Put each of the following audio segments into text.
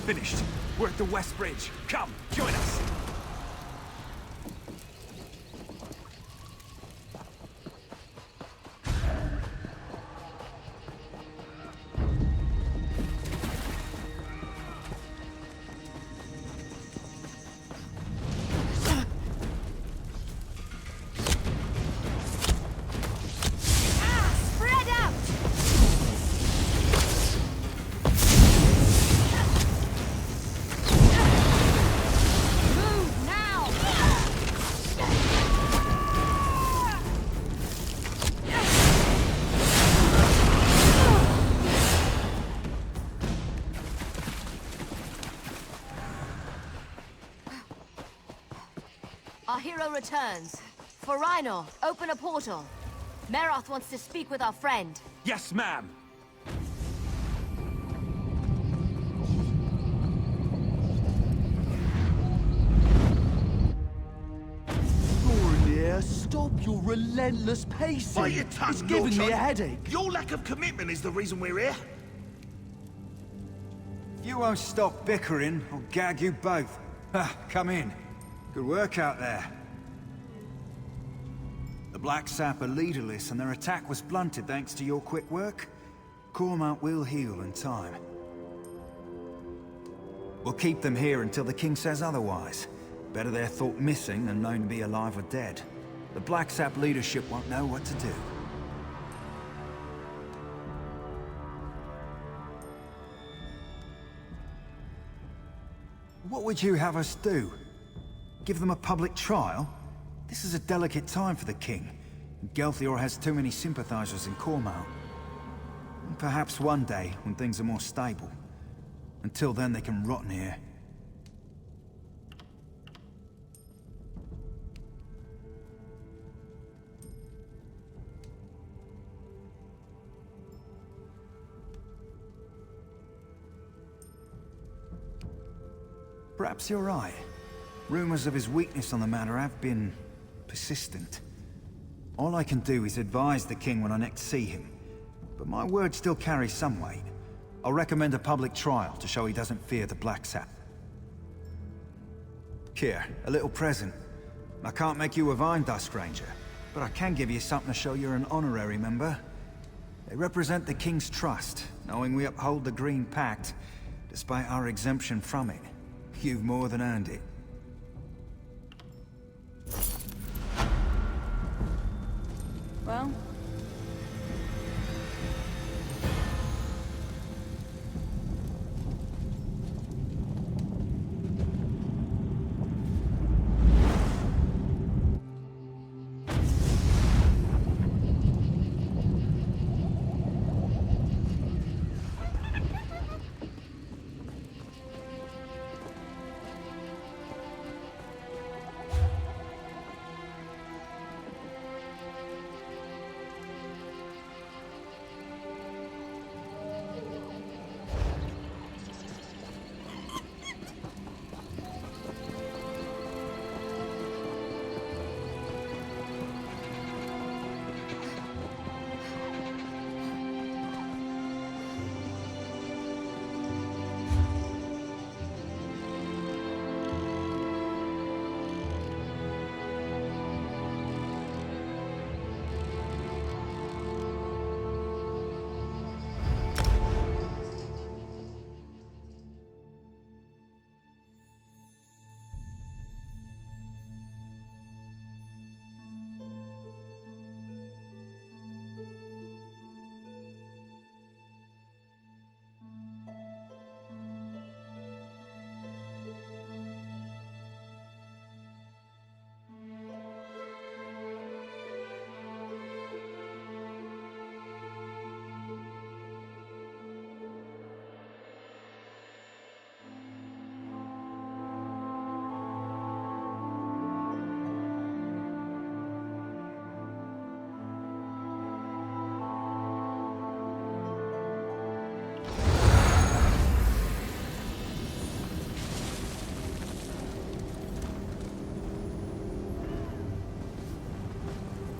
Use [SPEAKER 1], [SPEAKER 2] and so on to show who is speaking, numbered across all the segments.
[SPEAKER 1] finished. We're at the West Bridge. Come, join us.
[SPEAKER 2] Our hero returns. For Rhino, open a portal. Meroth wants to speak with our friend.
[SPEAKER 1] Yes, ma'am.
[SPEAKER 3] Boromir, stop your relentless pacing.
[SPEAKER 4] Bite your tongue,
[SPEAKER 3] it's giving me a
[SPEAKER 4] Norton.
[SPEAKER 3] headache.
[SPEAKER 4] Your lack of commitment is the reason we're here.
[SPEAKER 5] If you won't stop bickering, I'll gag you both. Come in. Good work out there. The Black Sap are leaderless and their attack was blunted thanks to your quick work. Cormount will heal in time. We'll keep them here until the King says otherwise. Better they're thought missing than known to be alive or dead. The Black Sap leadership won't know what to do. What would you have us do? Give them a public trial? This is a delicate time for the King. Gelthior has too many sympathizers in Cormount. Perhaps one day, when things are more stable. Until then, they can rot in here. Perhaps you're right. Rumors of his weakness on the matter have been persistent. All I can do is advise the King when I next see him. But my word still carries some weight. I'll recommend a public trial to show he doesn't fear the Black Sap. Here, a little present. I can't make you a Vine Dust Ranger, but I can give you something to show you're an honorary member. They represent the King's trust, knowing we uphold the Green Pact, despite our exemption from it. You've more than earned it.
[SPEAKER 2] Well?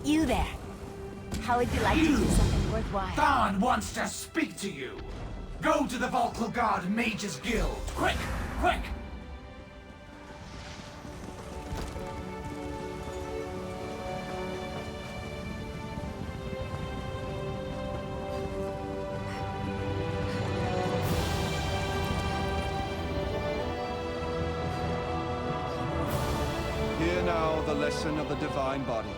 [SPEAKER 2] You there. How would you like to do something worthwhile?
[SPEAKER 6] Dawn wants to speak to you.
[SPEAKER 3] Go to the Volkguard Mages Guild! Quick! Quick!
[SPEAKER 6] Hear now the lesson of the Divine Body.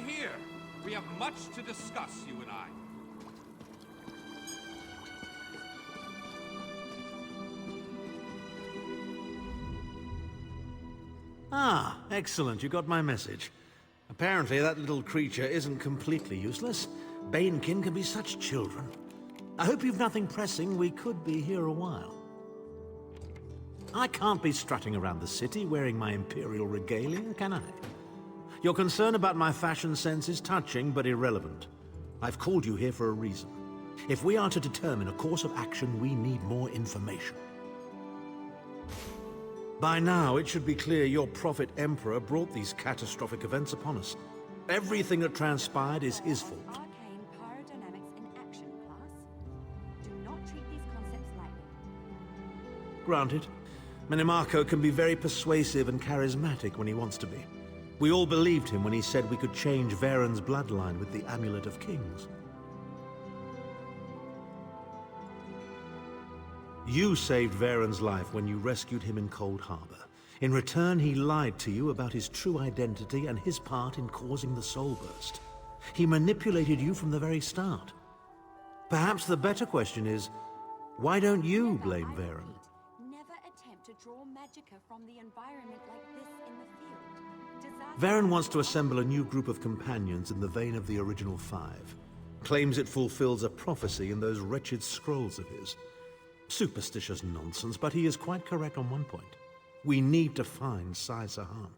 [SPEAKER 1] Here, we have much to discuss, you and I.
[SPEAKER 7] Ah, excellent. You got my message. Apparently that little creature isn't completely useless. Banekin can be such children. I hope you've nothing pressing. We could be here a while. I can't be strutting around the city wearing my imperial regalia, can I? Your concern about my fashion sense is touching but irrelevant. I've called you here for a reason. If we are to determine a course of action, we need more information. By now, it should be clear your prophet Emperor brought these catastrophic events upon us. Everything that transpired is his fault.
[SPEAKER 8] Arcane pyrodynamics in action, class. Do not treat these concepts lightly.
[SPEAKER 7] Granted, Minimarco can be very persuasive and charismatic when he wants to be. We all believed him when he said we could change Varen's bloodline with the Amulet of Kings. You saved Varen's life when you rescued him in Cold Harbor. In return, he lied to you about his true identity and his part in causing the Soul Burst. He manipulated you from the very start. Perhaps the better question is, why don't you blame Varen?
[SPEAKER 8] Never attempt to draw magicka from the environment like this in the field.
[SPEAKER 7] Varen wants to assemble a new group of companions in the vein of the original five. Claims it fulfills a prophecy in those wretched scrolls of his. Superstitious nonsense, but he is quite correct on one point. We need to find Sai Sahan.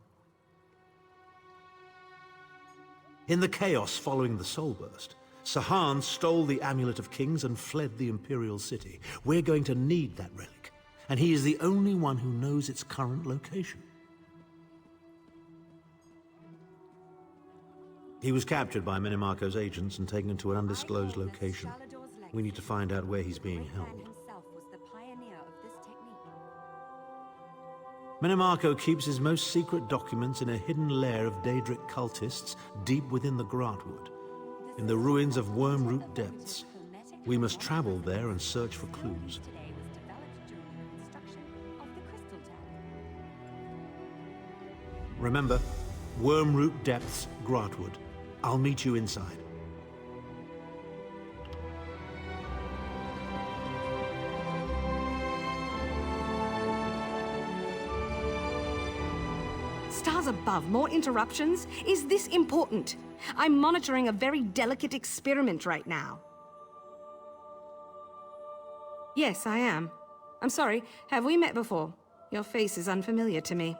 [SPEAKER 7] In the chaos following the Soul Burst, Sahan stole the Amulet of Kings and fled the Imperial City. We're going to need that relic, and he is the only one who knows its current location. He was captured by Minimarco's agents and taken to an undisclosed location. We need to find out where he's being held.
[SPEAKER 8] Himself was the pioneer of this technique.
[SPEAKER 7] Minimarco keeps his most secret documents in a hidden lair of Daedric cultists deep within the Grahtwood, in the ruins of Wormroot Depths. We must travel there and search for clues.
[SPEAKER 8] Today was developed during the construction of the Crystal Tower.
[SPEAKER 7] Remember, Wormroot Depths, Grahtwood. I'll meet you inside.
[SPEAKER 9] Stars above, more interruptions? Is this important? I'm monitoring a very delicate experiment right now. Yes, I am. I'm sorry, have we met before? Your face is unfamiliar to me.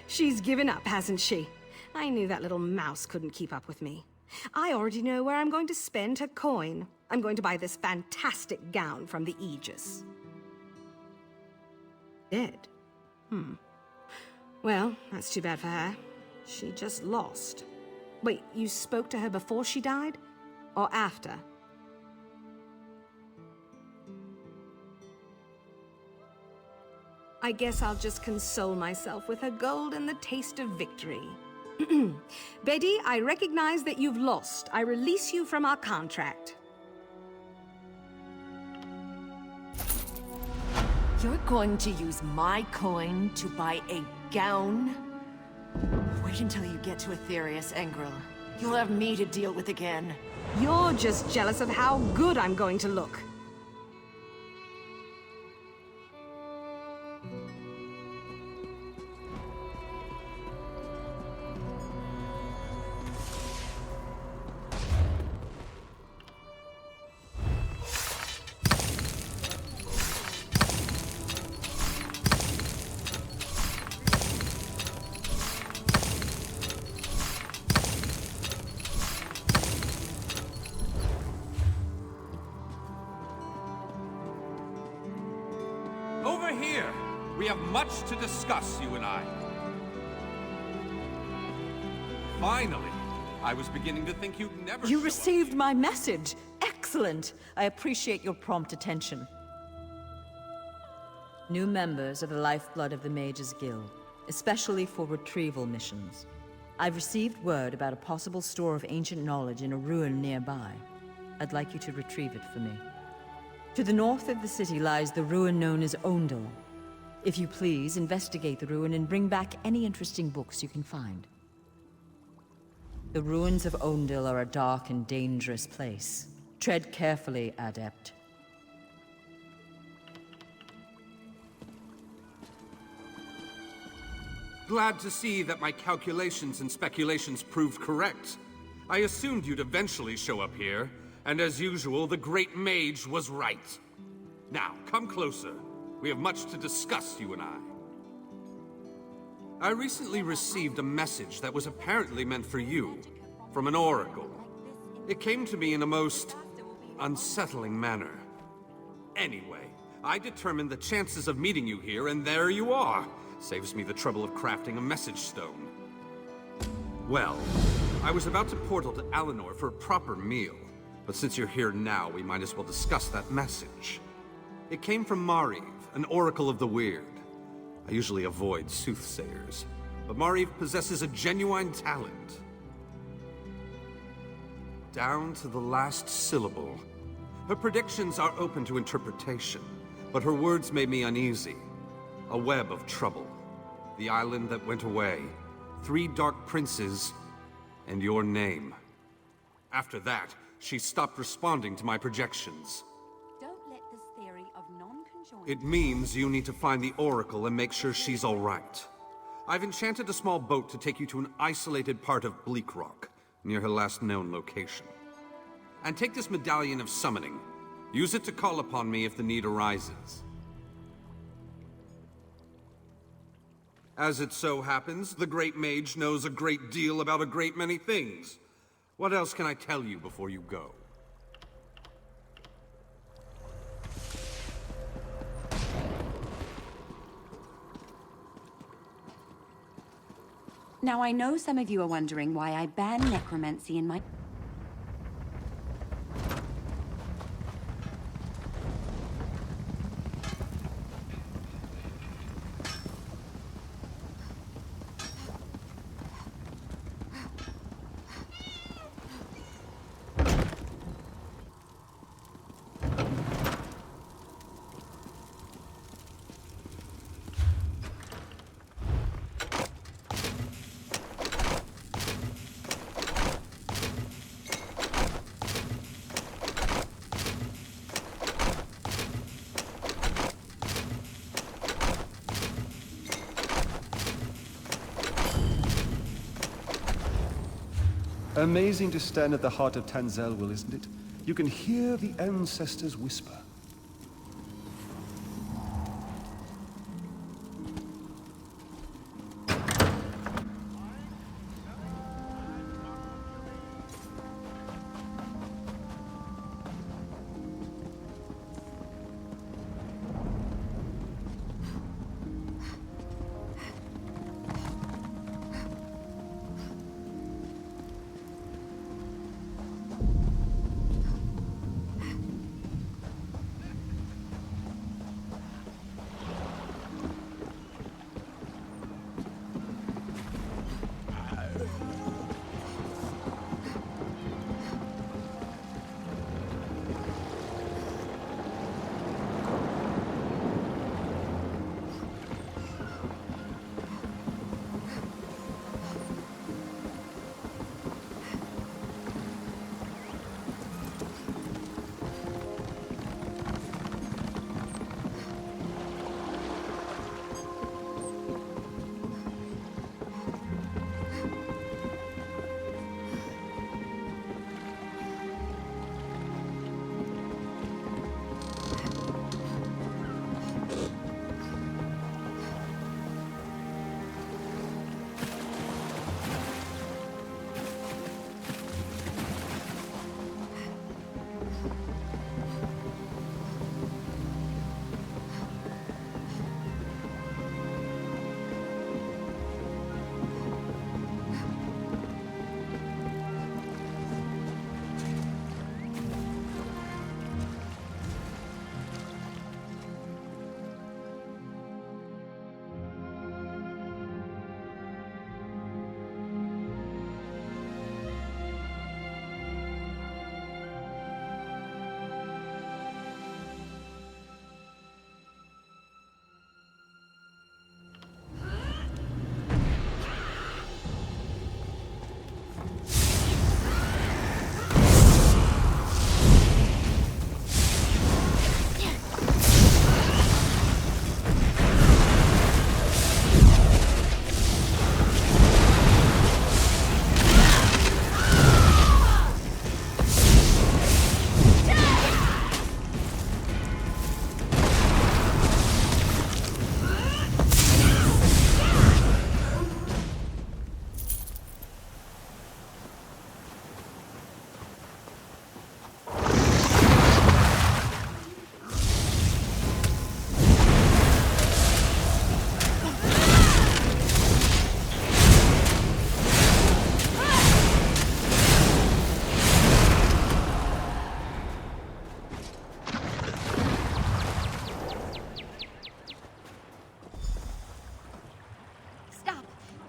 [SPEAKER 9] She's given up, hasn't she? I knew that little mouse couldn't keep up with me. I already know where I'm going to spend her coin. I'm going to buy this fantastic gown from the Aegis. Dead? Well, that's too bad for her. She just lost. Wait, you spoke to her before she died? Or after? I guess I'll just console myself with her gold and the taste of victory. Betty, I recognize that you've lost. I release you from our contract.
[SPEAKER 2] You're going to use my coin to buy a gown? Wait until you get to Aetherius, Engril. You'll have me to deal with again.
[SPEAKER 9] You're just jealous of how good I'm going to look.
[SPEAKER 1] Over here! We have much to discuss, you and I. Finally! I was beginning to think you'd never
[SPEAKER 10] You
[SPEAKER 1] show
[SPEAKER 10] received
[SPEAKER 1] up.
[SPEAKER 10] my message. Excellent. I appreciate your prompt attention. New members of the Lifeblood of the Mages Guild, especially for retrieval missions. I've received word about a possible store of ancient knowledge in a ruin nearby. I'd like you to retrieve it for me. To the north of the city lies the ruin known as Ondel. If you please, investigate the ruin and bring back any interesting books you can find. The ruins of Ondel are a dark and dangerous place. Tread carefully, Adept.
[SPEAKER 1] Glad to see that my calculations and speculations proved correct. I assumed you'd eventually show up here, and as usual, the Great Mage was right. Now, come closer. We have much to discuss, you and I. I recently received a message that was apparently meant for you, from an oracle. It came to me in a most unsettling manner. Anyway, I determined the chances of meeting you here, and there you are. Saves me the trouble of crafting a message stone. Well, I was about to portal to Alinor for a proper meal, but since you're here now, we might as well discuss that message. It came from Mariv, an oracle of the weird. I usually avoid soothsayers, but Mariv possesses a genuine talent. Down to the last syllable. Her predictions are open to interpretation, but her words made me uneasy. A web of trouble. The island that went away. 3 dark princes, and your name. After that, she stopped responding to my projections.
[SPEAKER 8] Don't let this theory of non-conjoined...
[SPEAKER 1] It means you need to find the Oracle and make sure she's all right. I've enchanted a small boat to take you to an isolated part of Bleak Rock, near her last known location. And take this medallion of summoning. Use it to call upon me if the need arises. As it so happens, the Great Mage knows a great deal about a great many things. What else can I tell you before you go?
[SPEAKER 8] Now, I know some of you are wondering why I banned necromancy in my...
[SPEAKER 6] Amazing to stand at the heart of Tanzelwil, isn't it? You can hear the ancestors whisper.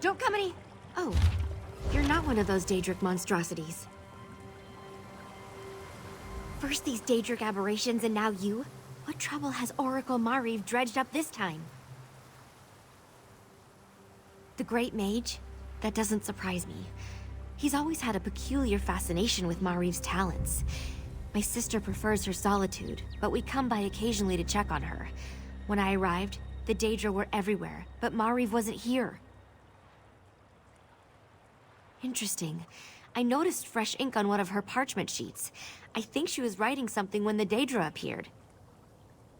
[SPEAKER 11] Don't come any... Oh, you're not one of those Daedric monstrosities. First these Daedric aberrations and now you? What trouble has Oracle Mariv dredged up this time? The Great Mage? That doesn't surprise me. He's always had a peculiar fascination with Mariv's talents. My sister prefers her solitude, but we come by occasionally to check on her. When I arrived, the Daedra were everywhere, but Mariv wasn't here. Interesting. I noticed fresh ink on one of her parchment sheets. I think she was writing something when the Daedra appeared.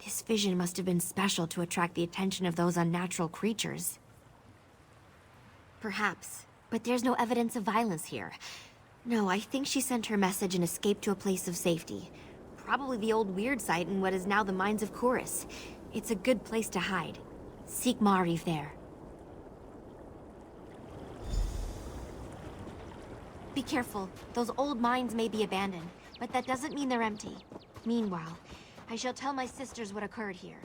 [SPEAKER 11] This vision must have been special to attract the attention of those unnatural creatures. Perhaps, but there's no evidence of violence here. No, I think she sent her message and escaped to a place of safety. Probably the old weird site in what is now the Mines of Chorus. It's a good place to hide. Seek Maariv there. Be careful. Those old mines may be abandoned, but that doesn't mean they're empty. Meanwhile, I shall tell my sisters what occurred here.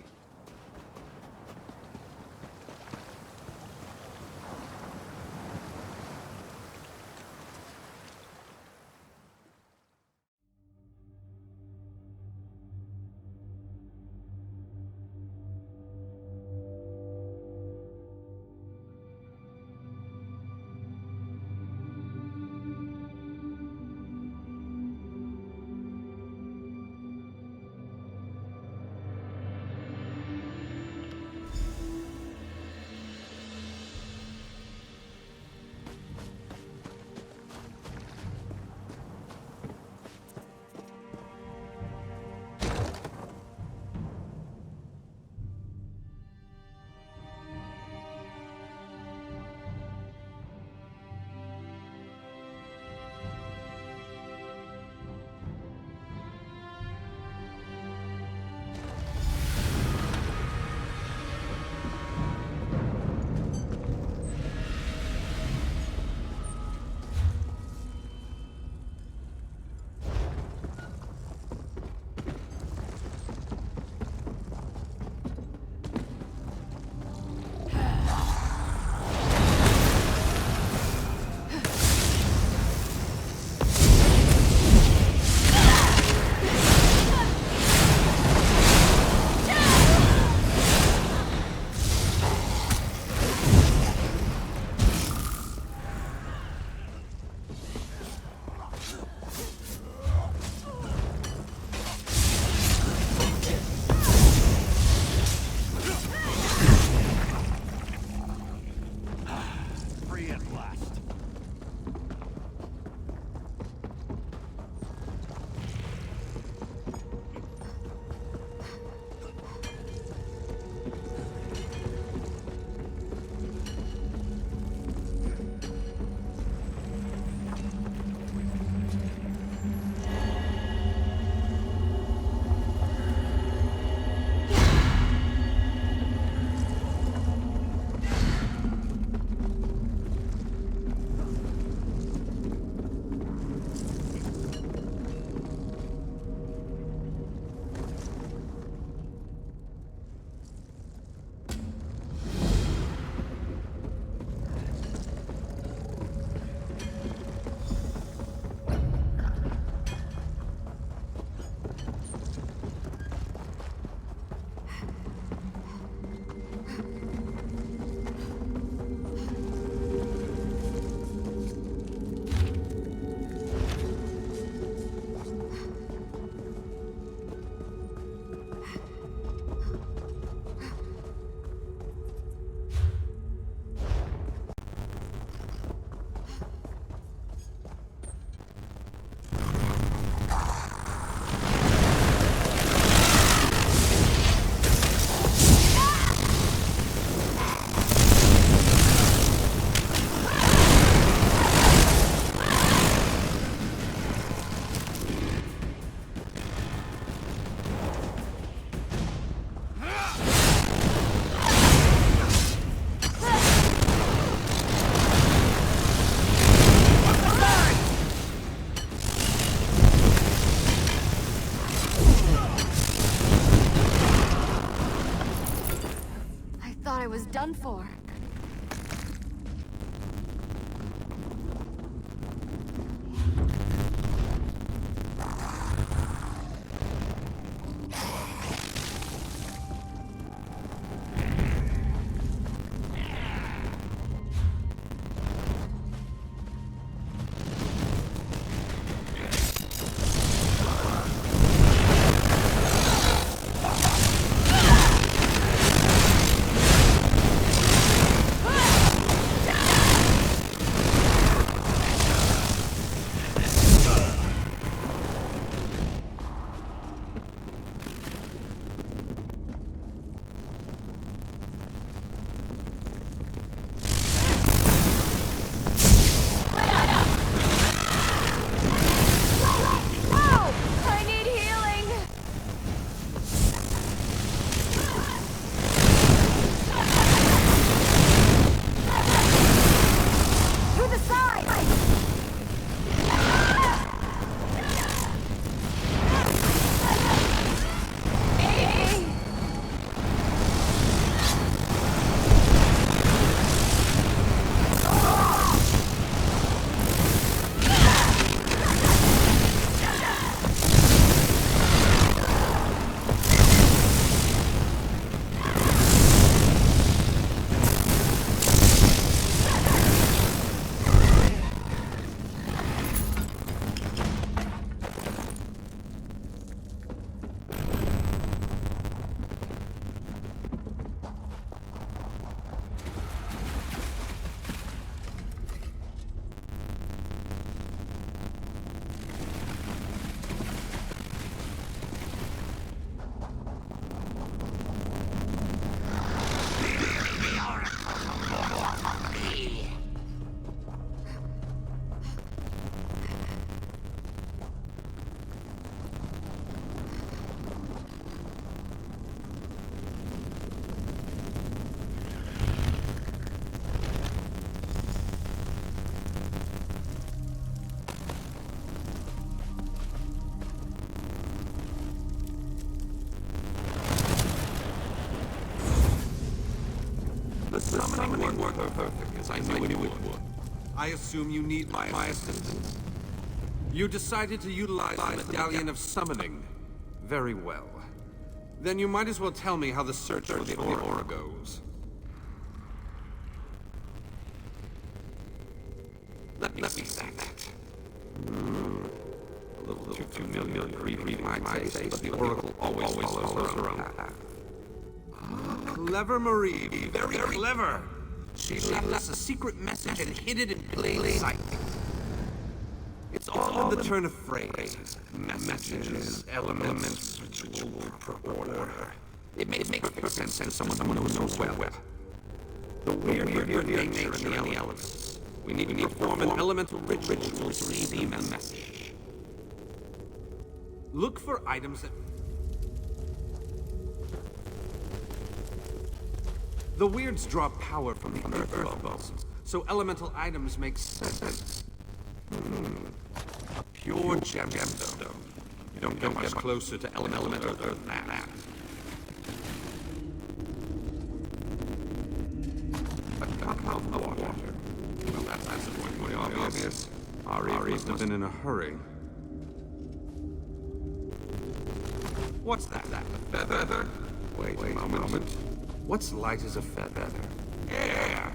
[SPEAKER 11] was done for.
[SPEAKER 1] work perfect, as I knew it would. I assume you need my assistance. You decided to utilize the Medallion of Summoning. Very well. Then you might as well tell me how the search for the Aura goes. Let me say that. A little too familiar reading my taste, but the Oracle always follows her own path. Clever Marie, very clever. She left us a secret message and hid it in plain sight. It's all in the turn of phrase. Messages, elements, ritual, order. It makes perfect sense to someone who knows well. The weird nature in the elements. We need to perform an elemental ritual to receive the message. Look for items that... The weirds draw power from the earth bubbles, so elemental items make sense. A pure gemstone. You don't get much closer to elemental earth than that. A cup of water. Well, that's disappointingly obvious. Ari must have been in a hurry. What's that? A feather? Wait a moment. What's light as a feather? Air!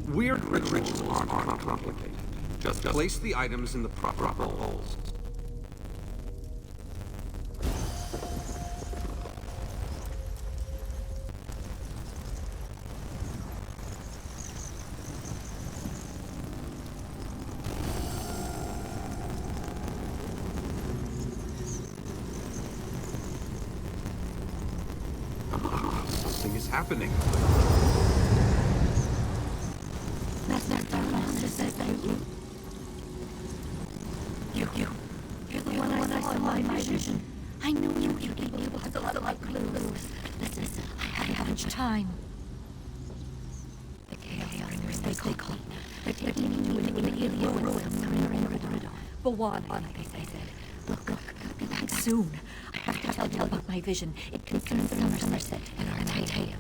[SPEAKER 1] Weird rituals aren't complicated. Just place the items in the proper holes. Something is happening.
[SPEAKER 11] Necromancer said thank you. You're the one I saw in my vision. I knew you'd be able to light clues. Listen, I haven't much time. The Chaos Bringers, they call me. They're taking me to an alien ruins somewhere in Ridon. But one, like they said. Look, be back soon. I have to tell you about my vision. It concerns Somerset and Artaeum.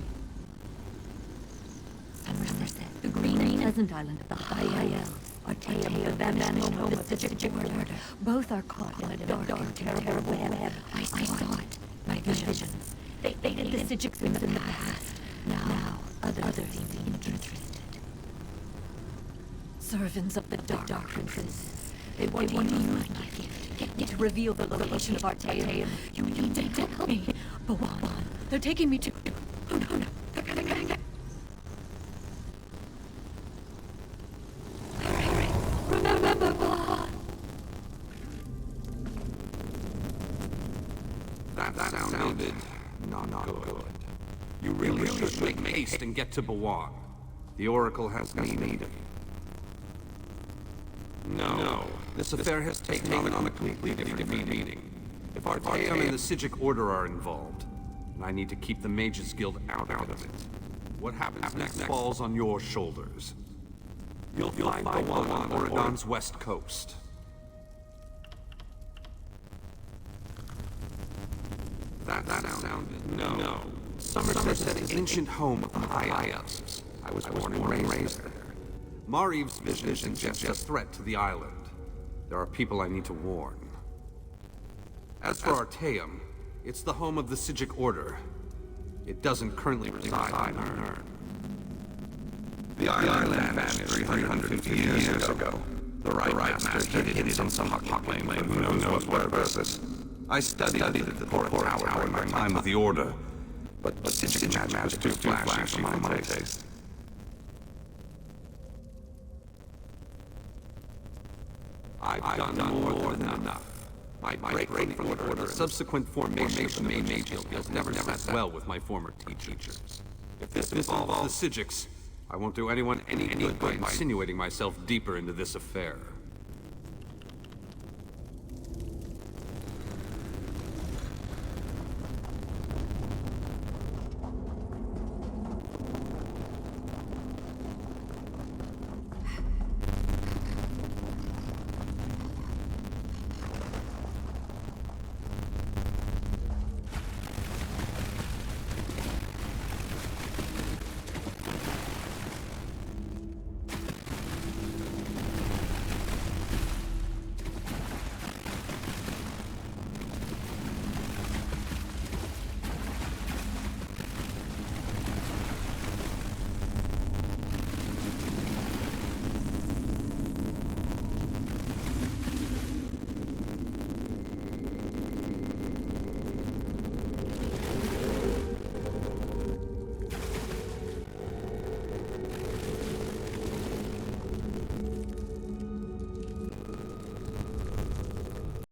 [SPEAKER 11] Somerset, the green pleasant island of the High Elves. Artaeum, the vanished home of the Sigil Order. Both are caught in a dark and terrible web. I saw it. My visions. They did the Sigil in the past. Now, others seem interested. Servants of the Dark Princes. They want you to reveal the location of Artaeum. You need to help me. But one, they're taking me to... Oh, no. They're coming. Hurry. Remember, Bob.
[SPEAKER 1] That sounded not good. You really should make haste and get to Bawan. The Oracle has need of you. No. This affair has taken on a completely different meaning. If Artaeum and the Sigil Order are involved, and I need to keep the Mages Guild out of it, what happens next falls on your shoulders. You'll find Bawan on Oregon's west coast. That sounded... No. Somerset is an ancient home of the High Elves. I was born and raised there. Mariv's vision suggests a threat to the island. There are people I need to warn. As for Artaeum, it's the home of the Sigil Order. It doesn't currently reside on Earth. The island vanished 350 years ago. The right master hid it in some hot flame for who knows what purpose. I studied the Core Tower in my time with the Order, but Sigil magic was too flashy for my taste. I've done more than enough. My break from the Order and the subsequent formation of the Mage Guild has never sat well with my former teachers. If this involves the Sigics, I won't do anyone any good by insinuating myself deeper into this affair.